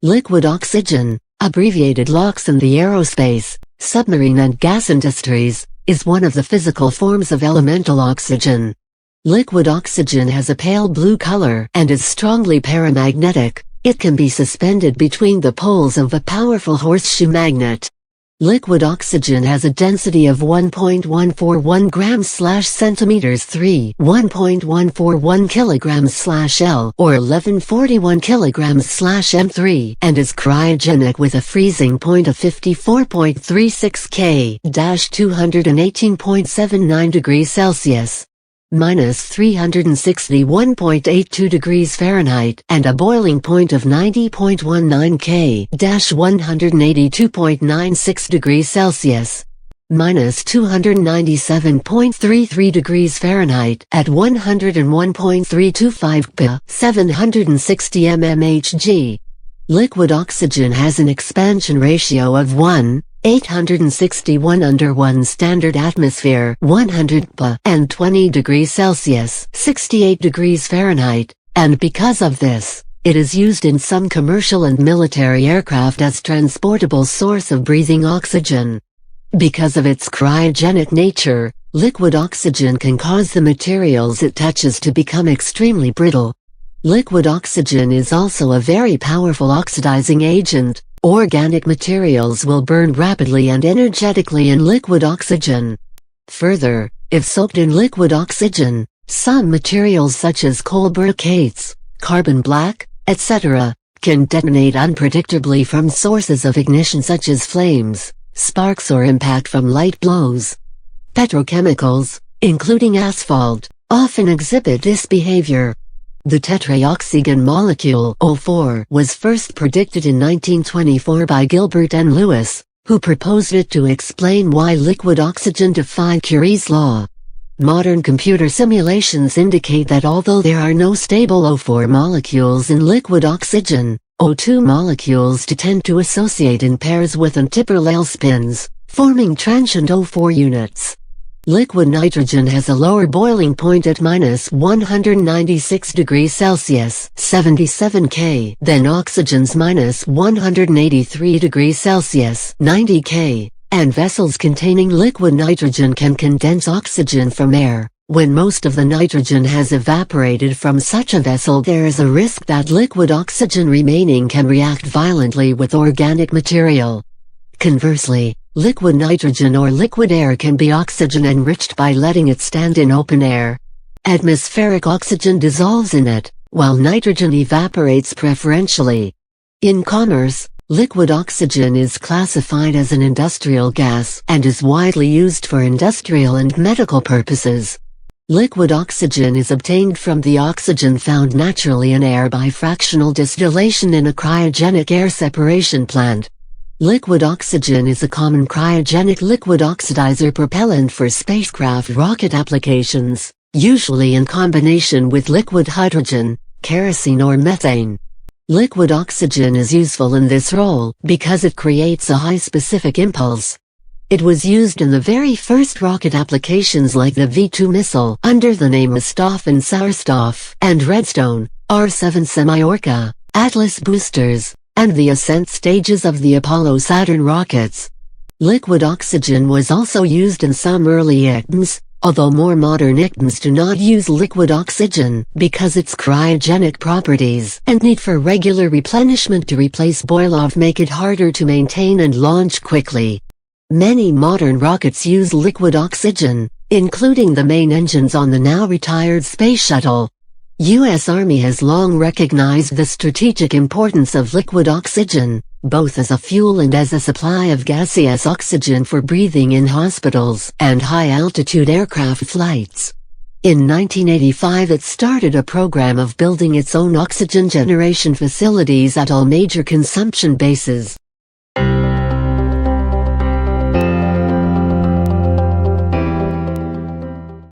Liquid oxygen, abbreviated LOX in the aerospace, submarine and gas industries, is one of the physical forms of elemental oxygen. Liquid oxygen has a pale blue color and is strongly paramagnetic. It can be suspended between the poles of a powerful horseshoe magnet. Liquid oxygen has a density of 1.141 grams/centimeters 3, 1.141 kilograms/L, or 1141 kilograms/m3, and is cryogenic with a freezing point of 54.36 K-218.79 degrees Celsius. -361.82 degrees Fahrenheit, and a boiling point of 90.19 K-182.96 degrees Celsius. -297.33 degrees Fahrenheit at 101.325 P, 760 mmHg. Liquid oxygen has an expansion ratio of 1:861 standard atmosphere, 100 P and 20 degrees Celsius, 68 degrees Fahrenheit, and because of this, it is used in some commercial and military aircraft as transportable source of breathing oxygen. Because of its cryogenic nature, liquid oxygen can cause the materials it touches to become extremely brittle. Liquid oxygen is also a very powerful oxidizing agent. Organic materials will burn rapidly and energetically in liquid oxygen. Further, if soaked in liquid oxygen, some materials such as coal briquettes, carbon black, etc., can detonate unpredictably from sources of ignition such as flames, sparks or impact from light blows. Petrochemicals, including asphalt, often exhibit this behavior. The tetraoxygen molecule O4 was first predicted in 1924 by Gilbert N. Lewis, who proposed it to explain why liquid oxygen defied Curie's law. Modern computer simulations indicate that although there are no stable O4 molecules in liquid oxygen, O2 molecules tend to associate in pairs with antiparallel spins, forming transient O4 units. Liquid nitrogen has a lower boiling point at -196 degrees Celsius, 77 K, than oxygen's -183 degrees Celsius, 90 K, and vessels containing liquid nitrogen can condense oxygen from air. When most of the nitrogen has evaporated from such a vessel, there is a risk that liquid oxygen remaining can react violently with organic material. Conversely, liquid nitrogen or liquid air can be oxygen-enriched by letting it stand in open air. Atmospheric oxygen dissolves in it, while nitrogen evaporates preferentially. In commerce, liquid oxygen is classified as an industrial gas and is widely used for industrial and medical purposes. Liquid oxygen is obtained from the oxygen found naturally in air by fractional distillation in a cryogenic air separation plant. Liquid oxygen is a common cryogenic liquid oxidizer propellant for spacecraft rocket applications, usually in combination with liquid hydrogen, kerosene or methane. Liquid oxygen is useful in this role because it creates a high specific impulse. It was used in the very first rocket applications like the V-2 missile under the name Vostok and Saurstov, and Redstone, R-7 Semyorka, Atlas boosters, and the ascent stages of the Apollo-Saturn rockets. Liquid oxygen was also used in some early items, although more modern items do not use liquid oxygen because its cryogenic properties and need for regular replenishment to replace boil-off make it harder to maintain and launch quickly. Many modern rockets use liquid oxygen, including the main engines on the now-retired Space Shuttle. U.S. Army has long recognized the strategic importance of liquid oxygen, both as a fuel and as a supply of gaseous oxygen for breathing in hospitals and high-altitude aircraft flights. In 1985 it started a program of building its own oxygen generation facilities at all major consumption bases.